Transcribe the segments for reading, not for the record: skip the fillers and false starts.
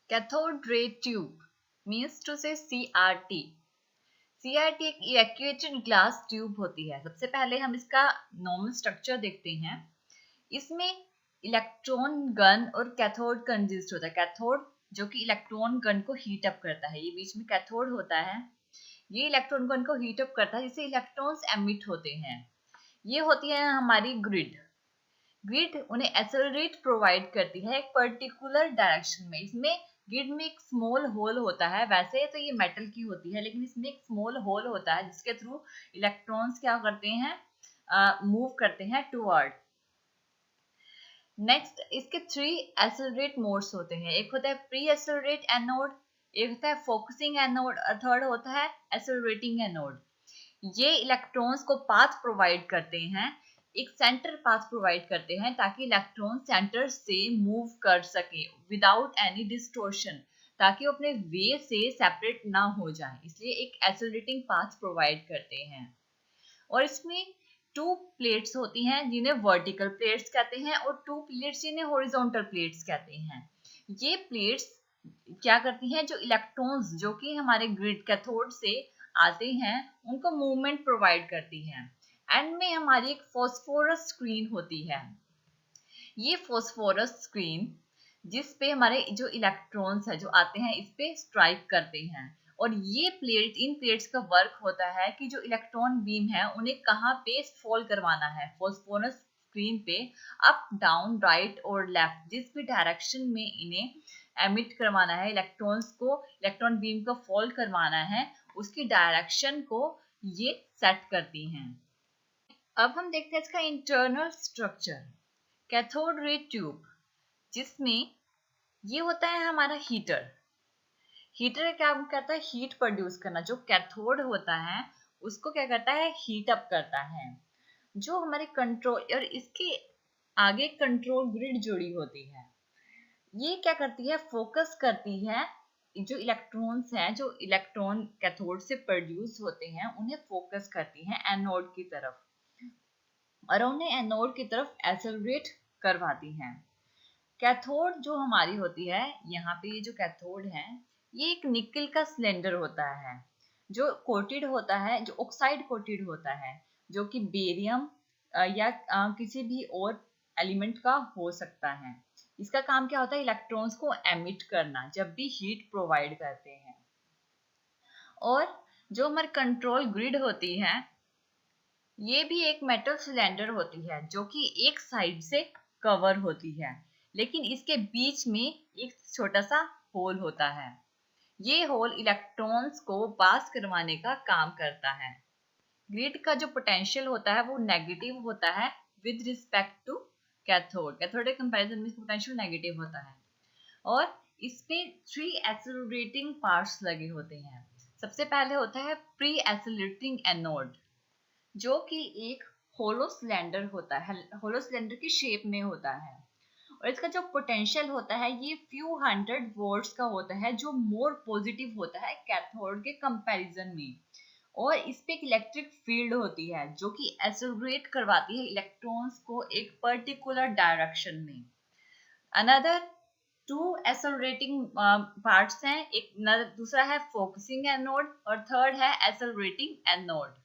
Cathode ray tube means to say CRT। CRT एक evacuated glass tube होती है। सबसे पहले हम इसका नॉर्मल स्ट्रक्चर देखते हैं। इसमें इलेक्ट्रॉन गन और कैथोड कंसिस्ट होता है। कैथोड जो कि इलेक्ट्रॉन गन को हीट अप करता है, ये बीच में कैथोड होता है, ये इलेक्ट्रॉन गन को हीट अप करता है जिससे इलेक्ट्रॉन्स एमिट होते हैं। ये होती है हमारी ग्रिड। ग्रिड उन्हें एक्सेलरेट प्रोवाइड करती है एक पर्टिकुलर डायरेक्शन में। इसमें ग्रिड में एक स्मॉल होल होता है, वैसे तो ये मेटल की होती है लेकिन इसमें एक स्मॉल होल होता है जिसके थ्रू इलेक्ट्रॉन्स क्या करते हैं, मूव करते हैं टुवर्ड। नेक्स्ट इसके 3 एक्सेलरेट मोड्स होते हैं। एक होता है प्री एक्सेलरेट एनोड, एक होता है फोकसिंग एनोड और थर्ड होता है एक्सेलरेटिंग एनोड। ये इलेक्ट्रॉन्स को पाथ प्रोवाइड करते हैं, एक सेंटर पाथ प्रोवाइड करते हैं ताकि इलेक्ट्रॉन सेंटर से मूव कर सके विदाउट एनी डिस्टोर्शन, ताकि वो अपने वे से सेपरेट ना हो जाए, इसलिए एक एक्सेलरेटिंग पाथ प्रोवाइड करते हैं। और इसमें 2 प्लेट्स होती हैं जिन्हें वर्टिकल प्लेट्स कहते हैं और 2 प्लेट्स जिन्हें हॉरिजॉन्टल प्लेट्स कहते हैं। ये प्लेट्स क्या करती हैं, जो इलेक्ट्रॉन्स जो कि हमारे ग्रिड कैथोड से आते हैं उनको मूवमेंट प्रोवाइड करती हैं। एंड में हमारी एक फॉस्फोरस स्क्रीन होती है। ये फॉस्फोरस स्क्रीन जिस पे हमारे जो इलेक्ट्रॉन्स है जो आते हैं इस पे स्ट्राइक करते हैं। और ये प्लेट, इन प्लेट्स का वर्क होता है कि जो इलेक्ट्रॉन बीम है उन्हें कहाँ पे फॉल करवाना है फॉस्फोरस स्क्रीन पे, अप डाउन राइट और लेफ्ट, जिस भी डायरेक्शन में इन्हें एमिट करवाना है इलेक्ट्रॉन्स को, इलेक्ट्रॉन बीम को फॉल करवाना है, उसकी डायरेक्शन को ये सेट करती हैं। अब हम देखते हैं इसका internal structure. Cathode ray tube जिसमें ये होता है हमारा हीटर। हीटर क्या करता है, हीट प्रोड्यूस करना। जो कैथोड होता है उसको क्या करता है, हीट अप करता है। जो हमारे कंट्रोल और इसके आगे कंट्रोल ग्रिड जुड़ी होती है, ये क्या करती है, फोकस करती है जो इलेक्ट्रॉन्स हैं, जो इलेक्ट्रॉन कैथोड से प्रोड्यूस होते हैं उन्हें फोकस करती हैं एनोड की तरफ और उन्हें एनोड की तरफ एक्सेलरेट करवाती हैं। कैथोड जो हमारी होती है, यहाँ पे ये जो कैथोड है ये एक निकल का सिलेंडर होता है जो कोटेड होता है, जो ऑक्साइड कोटेड होता है, जो कि बेरियम या किसी भी और एलिमेंट का हो सकता है। इसका काम क्या होता है, इलेक्ट्रॉन्स को एमिट करना जब भी हीट प्रोवाइड करते हैं। और जो हमारी कंट्रोल ग्रिड होती है ये भी एक मेटल सिलेंडर होती है जो कि एक साइड से कवर होती है, लेकिन इसके बीच में एक छोटा सा होल होता है। ये होल इलेक्ट्रॉन्स को पास करवाने का काम करता है। ग्रिड का जो पोटेंशियल होता है वो नेगेटिव होता है with respect to cathode. Cathode के कंपैरिजन में पोटेंशियल नेगेटिव होता है। और इसमें 3 एक्सेलरेटिंग पार्ट्स लगे होते हैं। सबसे पहले होता है प्री एक्सेलरेटिंग एनोड जो कि एक होलो सिलेंडर होता है, होलो सिलेंडर की शेप में होता है। और इसका जो पोटेंशियल होता है ये फ्यू 100 वोल्ट्स का होता है, जो मोर पॉजिटिव होता है कैथोड के कंपैरिजन में। और इस पे एक इलेक्ट्रिक फील्ड होती है जो कि एक्सेलरेट करवाती है इलेक्ट्रॉन्स को एक पर्टिकुलर डायरेक्शन में। अनदर 2 एक्सेलरेटिंग पार्ट्स हैं, एक दूसरा है फोकसिंग एनोड और थर्ड है एक्सेलरेटिंग एनोड।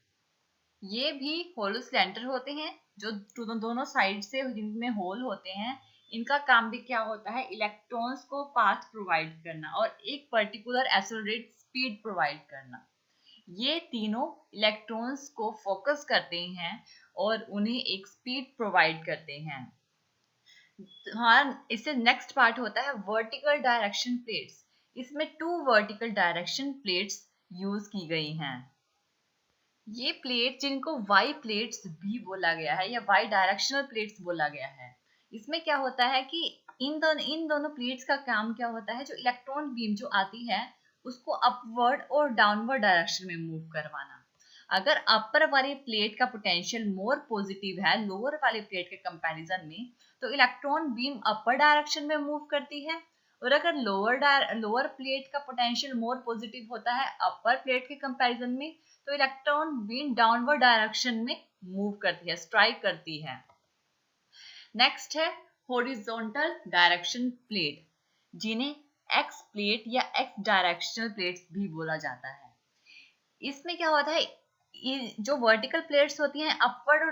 ये भी होलो सिलेंडर होते हैं जो दोनों साइड से जिनमें होल होते हैं। इनका काम भी क्या होता है, इलेक्ट्रॉन्स को पाथ प्रोवाइड करना और एक पर्टिकुलर एक्सेलरेट स्पीड प्रोवाइड करना। ये तीनों इलेक्ट्रॉन्स को फोकस करते हैं और उन्हें एक स्पीड प्रोवाइड करते हैं। हाँ, इससे नेक्स्ट पार्ट होता है वर्टिकल डायरेक्शन प्लेट्स। इसमें 2 वर्टिकल डायरेक्शन प्लेट्स यूज की गई हैं। ये प्लेट जिनको वाई प्लेट्स भी बोला गया है या वाई डायरेक्शनल प्लेट्स बोला गया है, इसमें क्या होता है कि इन दोनों प्लेट्स का काम क्या होता है, जो इलेक्ट्रॉन बीम जो आती है उसको अपवर्ड और डाउनवर्ड डायरेक्शन में मूव करवाना। अगर अपर वाली प्लेट का पोटेंशियल मोर पॉजिटिव है लोअर वाली प्लेट के कंपैरिजन में, तो इलेक्ट्रॉन बीम अपर डायरेक्शन में मूव करती है। और अगर लोअर प्लेट का पोटेंशियल मोर पॉजिटिव होता है अपर प्लेट के कंपैरिजन में, तो इलेक्ट्रॉन बीम डाउनवर्ड डायरेक्शन में मूव करती है, स्ट्राइक करती है। नेक्स्ट है हॉरिजॉन्टल डायरेक्शन प्लेट, जिन्हें एक्स प्लेट या एक्स डायरेक्शनल प्लेट्स भी बोला जाता है। इसमें क्या होता है, ये जो वर्टिकल प्लेट्स होती हैं अपवर्ड और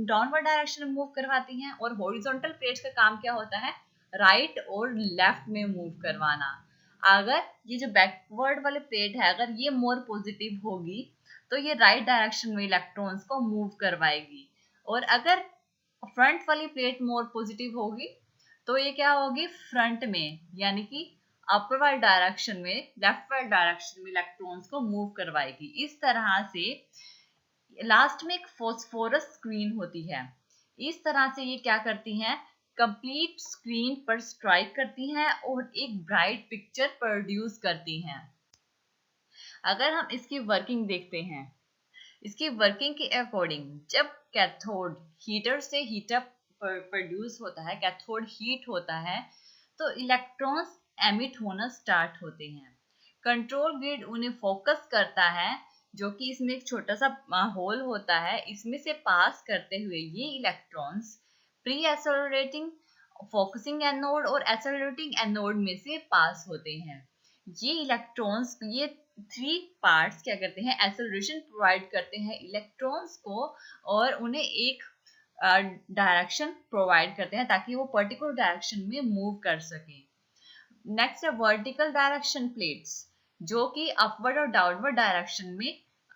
डाउनवर्ड डायरेक्शन में मूव करवाती हैं, और हॉरिजॉन्टल प्लेट्स का काम क्या होता है, राइट और लेफ्ट में मूव करवाना। अगर ये जो बैकवर्ड वाले प्लेट है, अगर ये मोर पॉजिटिव होगी तो ये राइट डायरेक्शन में इलेक्ट्रॉन्स को मूव करवाएगी, और अगर फ्रंट वाली प्लेट मोर पॉजिटिव होगी तो ये क्या होगी, फ्रंट में, यानी कि अपवर्ड डायरेक्शन में, लेफ्टवर्ड डायरेक्शन में इलेक्ट्रॉन्स को मूव करवाएगी। इस तरह से लास्ट में एक फॉस्फोरस स्क्रीन होती है। इस तरह से ये क्या करती हैं, कंप्लीट स्क्रीन पर स्ट्राइक करती हैं और एक ब्राइट पिक्चर प्रोड्यूस करती हैं। अगर हम इसकी वर्किंग देखते हैं, इसकी वर्किंग के अकॉर्डिंग, जब कैथोड हीटर से हीटअप प्रोड्यूस होता है, कैथोड हीट होता है, तो इलेक्ट्रॉन्स एमिट होना स्टार्ट होते हैं। कंट्रोल ग्रिड उन्हें फोकस करता है, जो कि इसमें एक छोटा सा होल होता है, इसमें से पास करते हुए ये electrons pre accelerating, focusing anode और एसेलरेटिंग एनोड में से पास होते हैं। ये इलेक्ट्रॉन्स, ये थ्री पार्ट्स क्या करते हैं, एसेलरेशन प्रोवाइड करते हैं इलेक्ट्रॉन्स को, और उन्हें एक डायरेक्शन प्रोवाइड करते हैं ताकि वो पर्टिकुलर डायरेक्शन में मूव कर सके। नेक्स्ट है वर्टिकल डायरेक्शन प्लेट्स, जो कि अपवर्ड और डाउनवर्ड डायरेक्शन में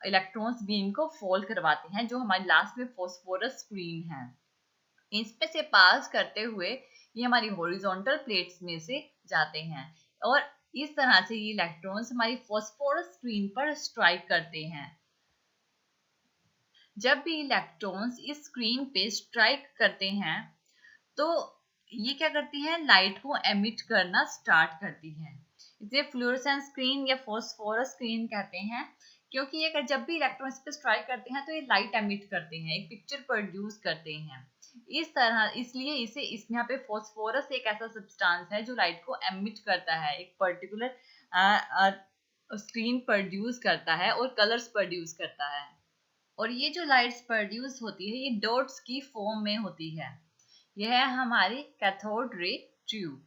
इलेक्ट्रॉन्स बीम को फॉल करवाते हैं, जो हमारी लास्ट में फॉस्फोरस स्क्रीन है। इसमें से पास करते हुए ये हमारी हॉरिजॉन्टल प्लेट्स में से जाते हैं, और इस तरह से ये इलेक्ट्रॉन्स हमारी फॉस्फोरस स्क्रीन पर स्ट्राइक करते हैं। जब भी इलेक्ट्रॉन्स इस स्क्रीन पे स्ट्राइक करते हैं तो ये क्या करती हैं, लाइट को एमिट करना स्टार्ट करती हैं। इसे फ्लोरेसेंस स्क्रीन या फॉस्फोरस स्क्रीन कहते हैं, क्योंकि ये जब भी इलेक्ट्रॉन्स पे स्ट्राइक करते हैं तो ये लाइट एमिट करते हैं, एक पिक्चर प्रोड्यूस करते हैं। इस तरह, इसलिए इसे इस यहाँ पे फॉस्फोरस एक ऐसा सब्सटेंस है जो लाइट को एमिट करता है, एक पर्टिकुलर स्क्रीन प्रोड्यूस करता है और कलर्स प्रोड्यूस करता है। और ये जो लाइट्स प्रोड्यूस होती है ये डॉट्स की फॉर्म में होती है। यह है हमारी कैथोड रे ट्यूब।